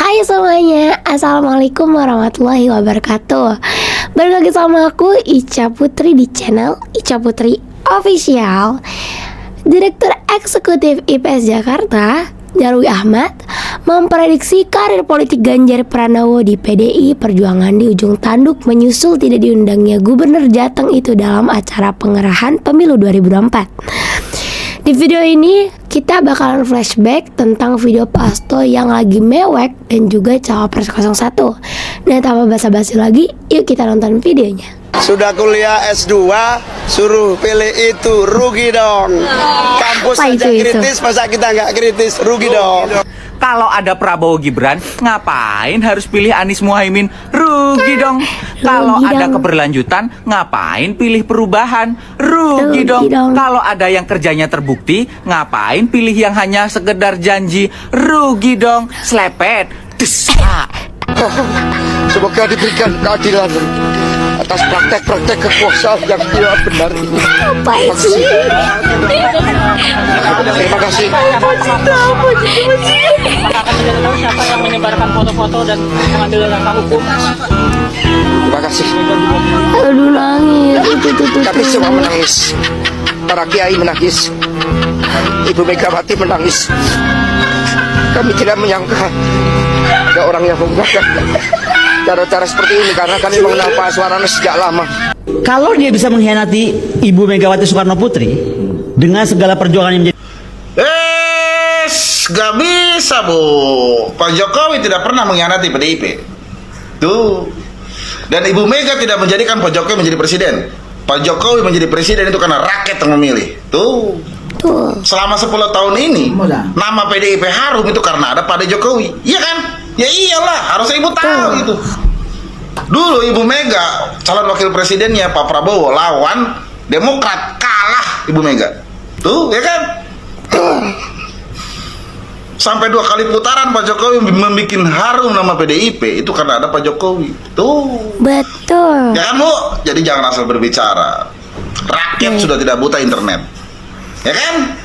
Hai semuanya, Assalamualaikum warahmatullahi wabarakatuh. Balik lagi sama aku Ica Putri di channel Ica Putri Official. Direktur Eksekutif IPS Jakarta, Nyarwi Ahmad, memprediksi karir politik Ganjar Pranowo di PDI Perjuangan di ujung tanduk menyusul tidak diundangnya Gubernur Jateng itu dalam acara pengerahan pemilu 2024. Di video ini kita bakalan flashback tentang video Pasto yang lagi mewek dan juga Cawapres 01. Dan tanpa basa-basi lagi, yuk kita nonton videonya. Sudah kuliah S2, suruh pilih itu, rugi dong. Kampus Apa aja itu? kritis, masa kita nggak kritis, rugi dong. Kalau ada Prabowo Gibran, ngapain harus pilih Anies Muhaimin? Rugi dong. Kalau ada dong. keberlanjutan, ngapain pilih perubahan? Rugi Rugi dong. dong. Kalau ada yang kerjanya terbukti, ngapain pilih yang hanya sekedar janji? Rugi dong. Slepet. Des. Semoga diberikan keadilan atas praktek-praktek kekuasaan yang tidak benar ini. Apa sih? Terima kasih. Akan tidak tahu siapa yang menyebarkan foto-foto dan mengambil langkah hukum. Terima kasih. Aduh nangis. Kami semua menangis. Para kiai menangis. Ibu Megawati menangis. Kami tidak menyangka ada orang yang menggunakan cara-cara seperti ini karena kami mengenal Pak Aswarana sejak lama. Kalau dia bisa mengkhianati Ibu Megawati Soekarno Putri dengan segala perjuangan yang menjadi Gak bisa bu. Pak Jokowi tidak pernah mengkhianati PDIP. Tuh. Dan Ibu Mega tidak menjadikan Pak Jokowi menjadi presiden. Pak Jokowi menjadi presiden itu karena rakyat yang memilih. Tuh. Selama 10 tahun ini nama PDIP harum itu karena ada Pak Jokowi. Iya kan? Ya iyalah, harusnya ibu tahu itu. Dulu Ibu Mega calon wakil presidennya Pak Prabowo lawan Demokrat, kalah Ibu Mega. Tuh, ya kan? Sampai 2 kali putaran Pak Jokowi membuat harum nama PDIP itu karena ada Pak Jokowi. Tuh. Betul. Ya kan, Bu? Jadi jangan asal berbicara. Rakyat sudah tidak buta internet. Ya kan?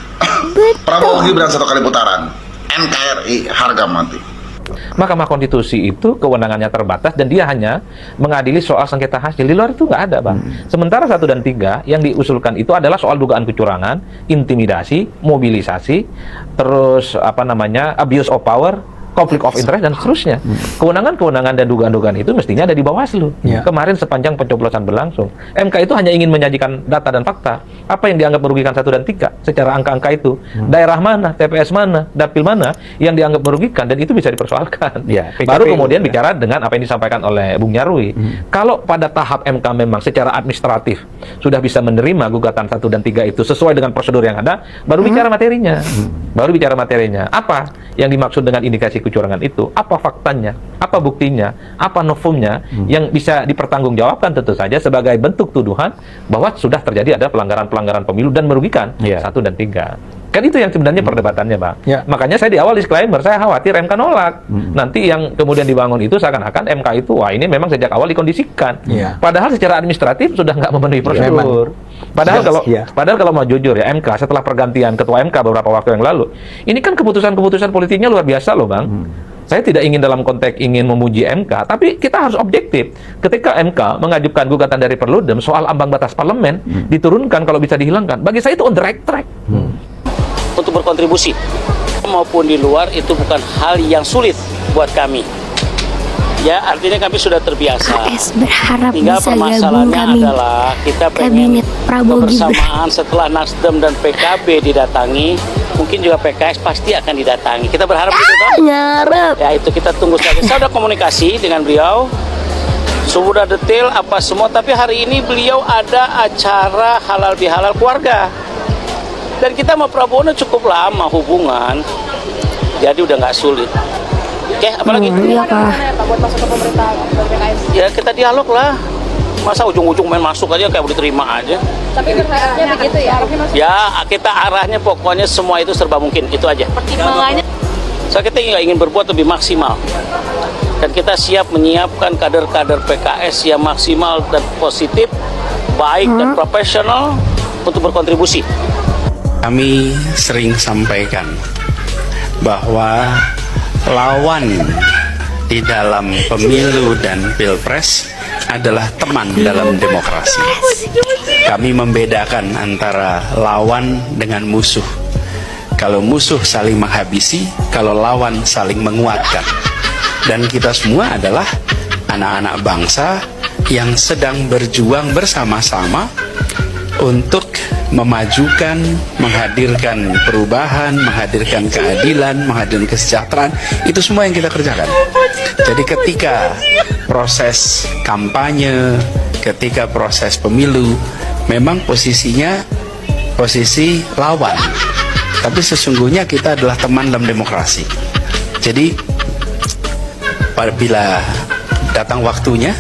Prabowo Gibran 1 kali putaran. NKRI harga mati. Mahkamah Konstitusi itu kewenangannya terbatas dan dia hanya mengadili soal sengketa hasil. Di luar itu nggak ada, Bang. Sementara 1 dan 3 yang diusulkan itu adalah soal dugaan kecurangan, intimidasi, mobilisasi, terus abuse of power, konflik of interest dan seterusnya. Kewenangan-kewenangan dan dugaan-dugaan itu mestinya ada di Bawaslu. Kemarin sepanjang pencoblosan berlangsung, MK itu hanya ingin menyajikan data dan fakta. Apa yang dianggap merugikan 1 dan 3 secara angka-angka itu, daerah mana, TPS mana, dapil mana yang dianggap merugikan, dan itu bisa dipersoalkan. Baru kemudian bicara dengan apa yang disampaikan oleh Bung Nyarwi. Kalau pada tahap MK memang secara administratif sudah bisa menerima gugatan 1 dan 3 itu sesuai dengan prosedur yang ada, baru bicara materinya. Baru bicara materinya. Apa yang dimaksud dengan indikasi kecurangan itu? Apa faktanya? Apa buktinya? Apa novumnya yang bisa dipertanggungjawabkan tentu saja sebagai bentuk tuduhan bahwa sudah terjadi ada pelanggaran-pelanggaran pemilu dan merugikan 1 dan 3. Kan itu yang sebenarnya perdebatannya, Bang. Makanya saya di awal disclaimer, saya khawatir MK nolak. Nanti yang kemudian dibangun itu seakan-akan MK itu, wah ini memang sejak awal dikondisikan. Padahal secara administratif sudah nggak memenuhi prosedur. Padahal kalau mau jujur ya, MK setelah pergantian ketua MK beberapa waktu yang lalu, ini kan keputusan-keputusan politiknya luar biasa loh, Bang. Saya tidak ingin dalam konteks ingin memuji MK, tapi kita harus objektif. Ketika MK mengajukan gugatan dari Perludem soal ambang batas parlemen diturunkan kalau bisa dihilangkan, bagi saya itu on the right track. Untuk berkontribusi maupun di luar itu bukan hal yang sulit buat kami. Ya, artinya kami sudah terbiasa. KS berharap Tinggal bisa gabung permasalahannya kami adalah kita pengen Kabinet Prabowo Gibran. kebersamaan setelah Nasdem dan PKB didatangi, mungkin juga PKS pasti akan didatangi. Kita berharap gitu kan? Ngarep. Ya itu kita tunggu saja. Saya sudah komunikasi dengan beliau, sudah detail apa semua. Tapi hari ini beliau ada acara halal bihalal keluarga. Dan kita sama Prabowo cukup lama hubungan, jadi udah nggak sulit. Oke, apalagi? Iya, Pak. Ya kita dialog lah. Masa ujung-ujung main masuk aja kayak udah diterima aja. Tapi berharapnya begitu ya? Ya kita arahnya pokoknya semua itu serba mungkin, itu aja. Pertimbangannya? So kita nggak ingin berbuat lebih maksimal. Dan kita siap menyiapkan kader-kader PKS yang maksimal dan positif, baik dan profesional untuk berkontribusi. Kami sering sampaikan bahwa lawan di dalam pemilu dan pilpres adalah teman dalam demokrasi. Kami membedakan antara lawan dengan musuh. Kalau musuh saling menghabisi, kalau lawan saling menguatkan. Dan kita semua adalah anak-anak bangsa yang sedang berjuang bersama-sama untuk memajukan, menghadirkan perubahan, menghadirkan keadilan, menghadirkan kesejahteraan. Itu semua yang kita kerjakan. Jadi ketika proses kampanye, ketika proses pemilu, memang posisinya posisi lawan. Tapi sesungguhnya kita adalah teman dalam demokrasi. Jadi apabila datang waktunya,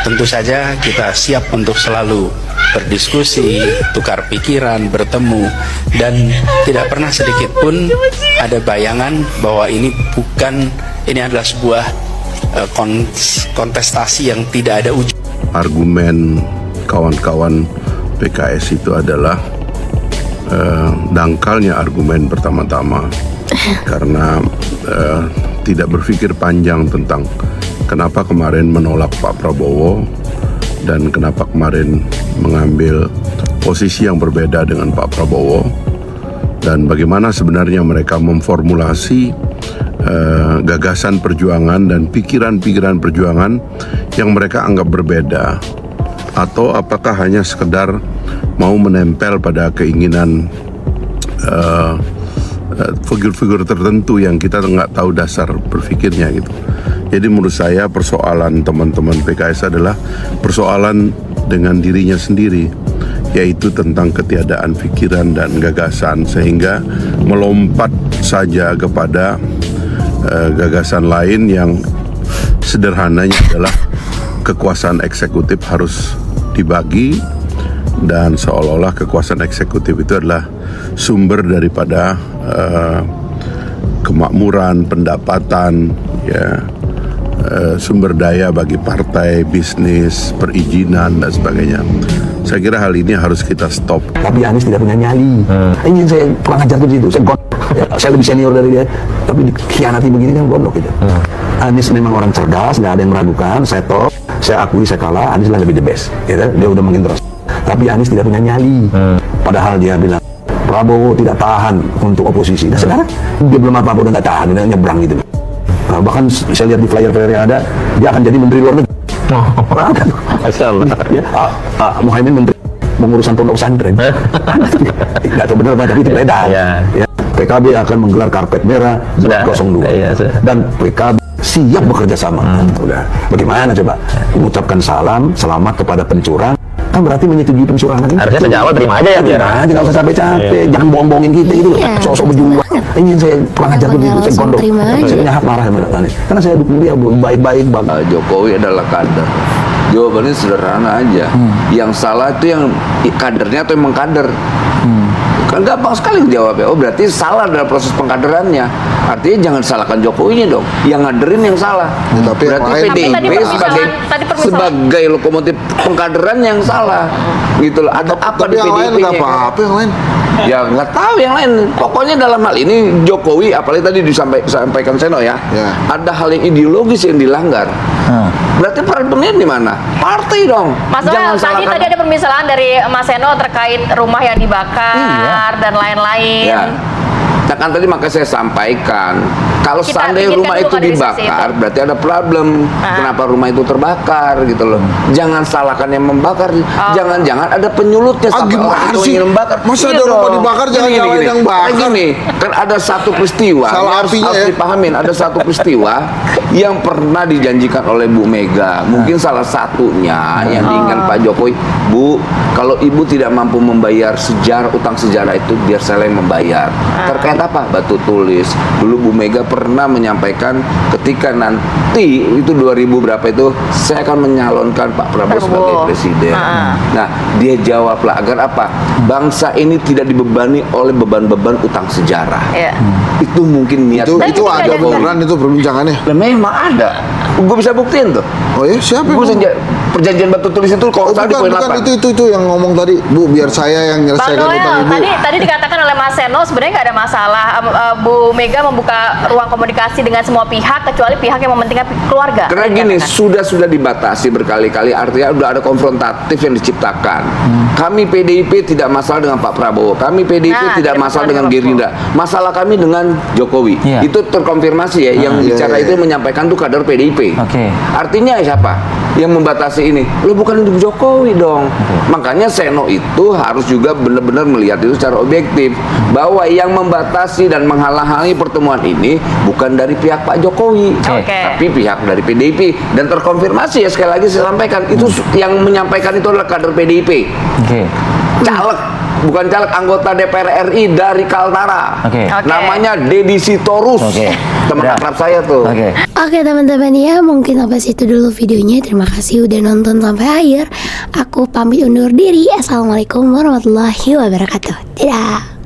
tentu saja kita siap untuk selalu berdiskusi, tukar pikiran, bertemu, dan tidak pernah sedikit pun ada bayangan bahwa ini adalah sebuah kontestasi yang tidak ada ujung. Argumen kawan-kawan PKS itu adalah dangkalnya argumen pertama-tama karena tidak berpikir panjang tentang kenapa kemarin menolak Pak Prabowo dan kenapa kemarin mengambil posisi yang berbeda dengan Pak Prabowo, dan bagaimana sebenarnya mereka memformulasi gagasan perjuangan dan pikiran-pikiran perjuangan yang mereka anggap berbeda, atau apakah hanya sekedar mau menempel pada keinginan figur-figur tertentu yang kita nggak tahu dasar berpikirnya gitu. Jadi menurut saya persoalan teman-teman PKS adalah persoalan dengan dirinya sendiri, yaitu tentang ketiadaan pikiran dan gagasan, sehingga melompat saja kepada gagasan lain yang sederhananya adalah kekuasaan eksekutif harus dibagi, dan seolah-olah kekuasaan eksekutif itu adalah sumber daripada kemakmuran, pendapatan, ya, sumber daya bagi partai, bisnis, perizinan dan sebagainya. Saya kira hal ini harus kita stop. Tapi Anies tidak punya nyali. Ini saya kurang ajar tuh situ. Saya lebih senior dari dia, tapi dikhianati begini kan gondok gitu. Anies memang orang cerdas, nggak ada yang meragukan. Saya top, saya akui saya kalah. Anies lah lebih the best. Gitu. Dia udah menginterest. Tapi Anies tidak punya nyali. Padahal dia bilang Prabowo tidak tahan untuk oposisi. Nah sekarang dia belum apa-apa udah nggak tahan, dia nyebrang gitu. Nah, bahkan saya lihat di flyer-flyer yang ada, dia akan jadi menteri luar negeri. Masya Allah. Ya, Muhaimin menteri pengurusan pondok pesantren. Nggak tahu benar tapi itu beredar. Ya. PKB akan menggelar karpet merah 02. Dan PKB siap bekerja sama. Udah. Bagaimana coba mengucapkan salam selamat kepada pencurang? Kan berarti menyetujui pencurangan. Harusnya sejak awal terima aja ya. Terima aja, nggak usah capek-capek. Jangan bohong-bohongin kita gitu. Sosok berjuang. Ini saya kurang ajar begitu. Saya gondok. Saya punya hak marah sama Anies. Karena saya dukung dia baik-baik. Jokowi adalah kader. Jawabannya sederhana aja. Yang salah itu yang kadernya atau yang mengkader. Kan gampang sekali jawabnya. Oh berarti salah dalam proses pengkaderannya. Artinya jangan salahkan Jokowinya dong. Yang ngaderin yang salah. Tapi berarti PDIP sebagai lokomotif pengkaderan yang salah. Gitu loh. Ada apa di PDIP? Apa yang lain? Ya nggak tahu yang lain. Pokoknya dalam hal ini Jokowi, apalagi tadi disampaikan Seno ya, ada hal yang ideologis yang dilanggar. Berarti problemnya di mana? Partai dong. Mas Noel, tadi ada permisalan dari Mas Seno terkait rumah yang dibakar dan lain-lain. Ya. Nah kan tadi makanya saya sampaikan, kalau seandainya rumah itu dibakar, berarti ada problem. Kenapa rumah itu terbakar gitu loh. Jangan salahkan yang membakar. Jangan-jangan ada penyulutnya sampai orang itu ingin membakar. Masa ada rumah dibakar, jangan nyalain yang bakar. Gini, kan ada satu peristiwa harus dipahamin. Ada satu peristiwa yang pernah dijanjikan oleh Bu Mega. Mungkin salah satunya yang diinginkan Pak Jokowi, Bu, kalau Ibu tidak mampu membayar utang sejarah itu, biar saya yang membayar. Terkait apa? Batu tulis. Dulu Bu Mega pernah menyampaikan ketika nanti itu 2000 berapa itu saya akan menyalonkan Pak Prabowo sebagai presiden. Nah, dia jawablah agar apa? Bangsa ini tidak dibebani oleh beban-beban utang sejarah. Itu mungkin niat. Itu ada beneran itu perbincangannya. Memang ada. Gue bisa buktiin tuh. Oh ya, siapa? Gue perjanjian batu tulis itu kalau salah di poin 8. Itu yang ngomong tadi, Bu, biar saya yang Bang nyelesaikan utang Noel, Ibu. tadi dikatakan oleh Mas Seno sebenarnya nggak ada masalah. Bu Mega membuka ruang komunikasi dengan semua pihak kecuali pihak yang mementingkan keluarga. Karena gini, sudah dibatasi berkali-kali, artinya udah ada konfrontatif yang diciptakan. Kami PDIP tidak masalah dengan Pak Prabowo, kami PDIP tidak masalah dengan Gerindra. Masalah kami dengan Jokowi. Itu terkonfirmasi ya, yang bicara itu menyampaikan tuh kader PDIP. Artinya siapa yang membatasi ini? Lo bukan untuk Jokowi dong. Makanya Seno itu harus juga benar-benar melihat itu secara objektif, bahwa yang membatasi dan menghalang-halangi pertemuan ini bukan dari pihak Pak Jokowi, tapi pihak dari PDIP. Dan terkonfirmasi ya, sekali lagi saya sampaikan, itu yang menyampaikan itu adalah kader PDIP. Caleg, bukan caleg, anggota DPR RI dari Kaltara. Namanya Deddy Sitorus. Teman akrab saya tuh. Oke teman-teman ya, mungkin sampai situ dulu videonya. Terima kasih udah nonton sampai akhir. Aku pamit undur diri. Assalamualaikum warahmatullahi wabarakatuh. Dadah.